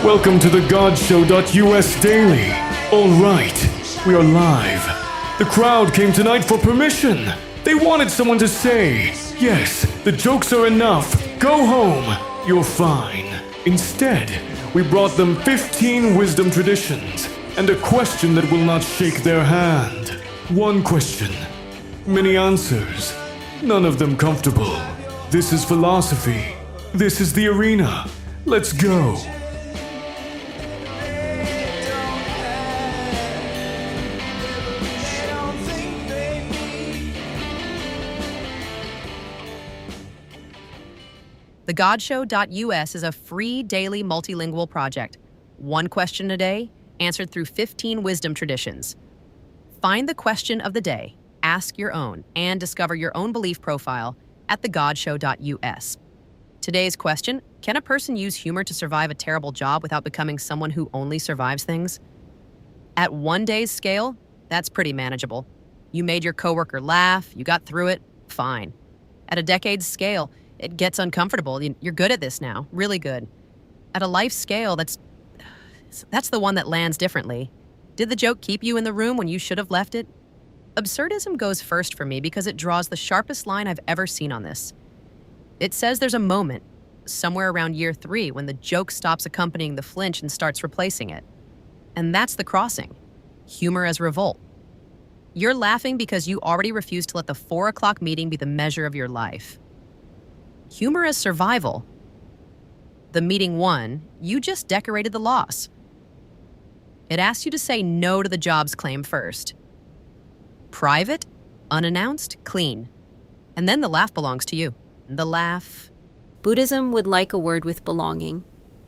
Welcome to the GodShow.us Daily. All right, we are live. The crowd came tonight for permission. They wanted someone to say, yes, the jokes are enough. Go home. You're fine. Instead, we brought them 15 wisdom traditions and a question that will not shake their hand. One question, many answers, none of them comfortable. This is philosophy. This is the arena. Let's go. The GodShow.us is a free daily multilingual project. One question a day, answered through 15 wisdom traditions. Find the question of the day, ask your own, and discover your own belief profile at thegodshow.us. Today's question, can a person use humor to survive a terrible job without becoming someone who only survives things? At one day's scale, that's pretty manageable. You made your coworker laugh, you got through it, fine. At a decade's scale, it gets uncomfortable. You're good at this now, really good. At a life scale, that's the one that lands differently. Did the joke keep you in the room when you should have left it? Absurdism goes first for me because it draws the sharpest line I've ever seen on this. It says there's a moment, somewhere around year 3, when the joke stops accompanying the flinch and starts replacing it. And that's the crossing. Humor as revolt. You're laughing because you already refused to let the 4 o'clock meeting be the measure of your life. Humor as survival. The meeting won, you just decorated the loss. It asks you to say no to the jobs claim first. Private, unannounced, clean. And then the laugh belongs to you. The laugh. Buddhism would like a word with belonging.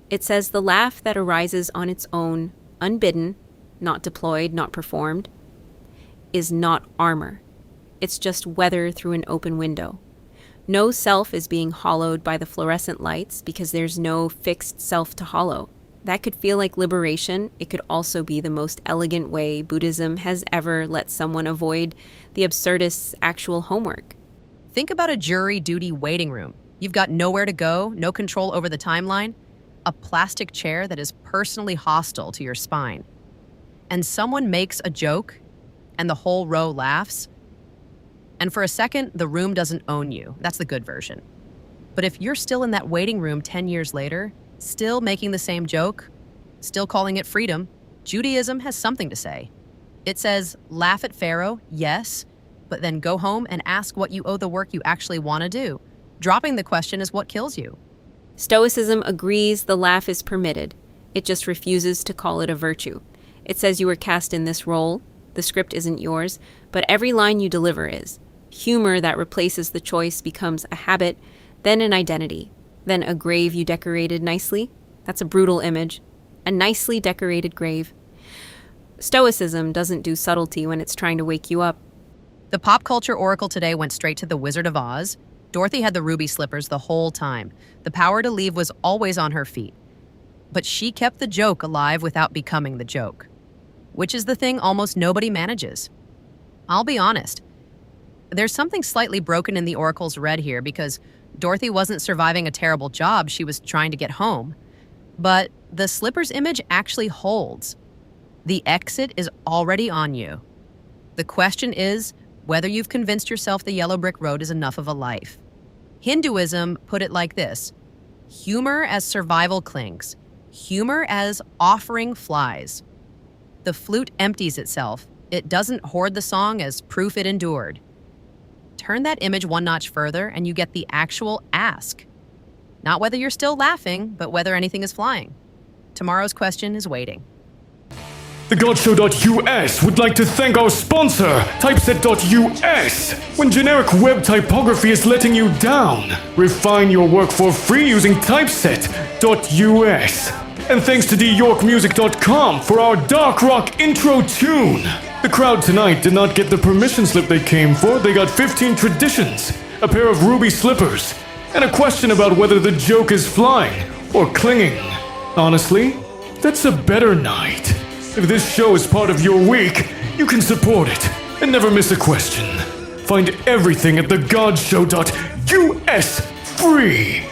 It says the laugh that arises on its own, unbidden, not deployed, not performed, is not armor. It's just weather through an open window. No self is being hollowed by the fluorescent lights because there's no fixed self to hollow. That could feel like liberation. It could also be the most elegant way Buddhism has ever let someone avoid the absurdist's actual homework. Think about a jury duty waiting room. You've got nowhere to go, no control over the timeline, a plastic chair that is personally hostile to your spine. And someone makes a joke, and the whole row laughs. And for a second, the room doesn't own you. That's the good version. But if you're still in that waiting room 10 years later, still making the same joke, still calling it freedom, Judaism has something to say. It says, laugh at Pharaoh, yes, but then go home and ask what you owe the work you actually want to do. Dropping the question is what kills you. Stoicism agrees the laugh is permitted. It just refuses to call it a virtue. It says you were cast in this role. The script isn't yours, but every line you deliver is. Humor that replaces the choice becomes a habit, then an identity, then a grave you decorated nicely. That's a brutal image. A nicely decorated grave. Stoicism doesn't do subtlety when it's trying to wake you up. The pop culture oracle today went straight to the Wizard of Oz. Dorothy had the ruby slippers the whole time. The power to leave was always on her feet. But she kept the joke alive without becoming the joke, which is the thing almost nobody manages. I'll be honest. There's something slightly broken in the oracle's read here because Dorothy wasn't surviving a terrible job, she was trying to get home. But the slippers image actually holds. The exit is already on you. The question is whether you've convinced yourself the yellow brick road is enough of a life. Hinduism put it like this: humor as survival clings, humor as offering flies. The flute empties itself. It doesn't hoard the song as proof it endured. Turn that image one notch further and you get the actual ask. Not whether you're still laughing, but whether anything is flying. Tomorrow's question is waiting. The GodShow.us would like to thank our sponsor, Typeset.us. When generic web typography is letting you down, refine your work for free using Typeset.us. And thanks to DYorkMusic.com for our dark rock intro tune. The crowd tonight did not get the permission slip they came for. They got 15 traditions, a pair of ruby slippers, and a question about whether the joke is flying or clinging. Honestly, that's a better night. If this show is part of your week, you can support it and never miss a question. Find everything at thegodshow.us free.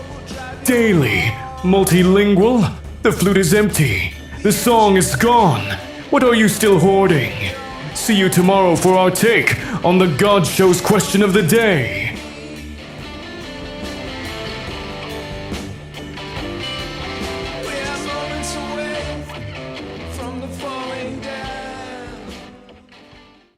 Daily, multilingual The flute is empty. The song is gone. What are you still hoarding? See you tomorrow for our take on the God Show's question of the day.